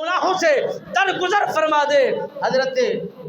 गुनाहों से दरगुजर फरमा दे। हजरत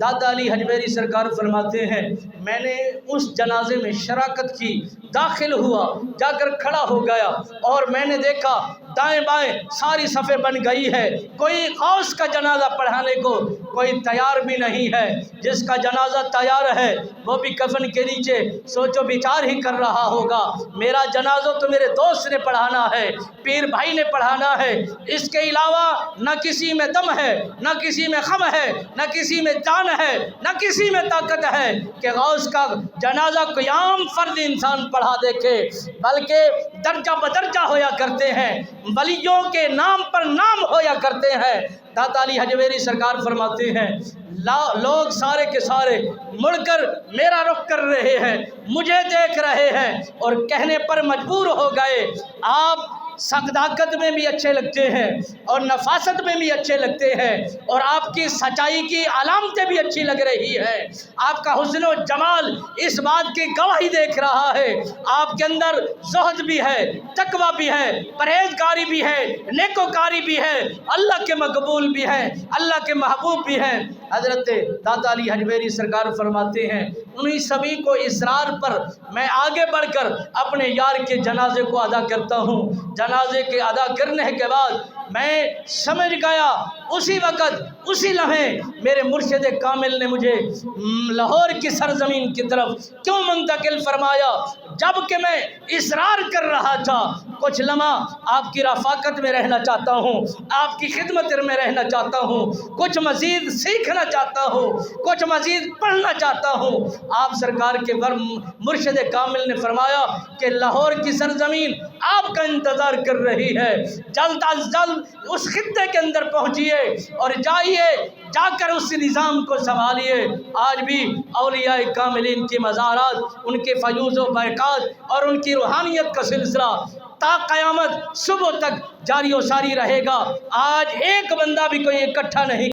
दादा अली हजवेरी सरकार फरमाते हैं, मैंने उस जनाजे में शराकत की, दाखिल हुआ, जाकर खड़ा हो गया और मैंने देखा दाएं बाएं सारी सफ़े बन गई है, कोई गौस का जनाजा पढ़ाने को कोई तैयार भी नहीं है। जिसका जनाजा तैयार है वो भी कफन के नीचे सोचो विचार ही कर रहा होगा, मेरा जनाजा तो मेरे दोस्त ने पढ़ाना है, पीर भाई ने पढ़ाना है, इसके अलावा न किसी में दम है, न किसी में खम है, न किसी में जान है, न किसी में ताकत है कि गौस का जनाजा कोई आम फर्द इंसान पढ़ा देखे, बल्कि दर्जा बदर्जा होया करते हैं, वलियों के नाम पर नाम होया करते हैं। दाता अली हजवेरी सरकार फरमाते हैं, लोग सारे के सारे मुड़कर मेरा रुख कर रहे हैं, मुझे देख रहे हैं और कहने पर मजबूर हो गए, आप सदाकत में भी अच्छे लगते हैं और नफासत में भी अच्छे लगते हैं और आपकी सच्चाई की अलामतें भी अच्छी लग रही है, आपका हुस्न और जमाल इस बात की गवाही देख रहा है, आपके अंदर ज़ुहद भी है, तकवा भी है, परहेजगारी भी है, नेकोकारी भी है, अल्लाह के मकबूल भी है, अल्लाह के महबूब भी हैं। हज़रत दाता अली हजवेरी सरकार फरमाते हैं, उन्हीं सभी को इसरार पर मैं आगे बढ़कर अपने यार के जनाजे को अदा करता हूँ। जनाजे के अदा करने के बाद मैं समझ गया, उसी वक़्त उसी लम्हे मेरे मुर्शिद कामिल ने मुझे लाहौर की सरजमीन की तरफ क्यों मुंतकिल फरमाया, जबकि मैं इसरार कर रहा था कुछ लम्हा आपकी रफ़ाकत में रहना चाहता हूँ, आपकी खिदमत में रहना चाहता हूँ, कुछ मज़ीद सीखना चाहता हूँ, कुछ मज़ीद पढ़ना चाहता हूँ। आप सरकार के मुर्शिद कामिल ने फरमाया कि लाहौर की सरजमीन आपका इंतज़ार कर रही है, जल्द अज जल्द उस खित्ते के अंदर पहुँचिए और जाइए, जाकर उस निज़ाम को संभालिए। आज भी औलियाए कामिलीन की मज़ारात, उनके फ़यूज़ व बरक़ात और उनकी रूहानियत का सिलसिला ता क़यामत सुबह तक जारी व सारी रहेगा। आज एक बंदा भी कोई इकट्ठा नहीं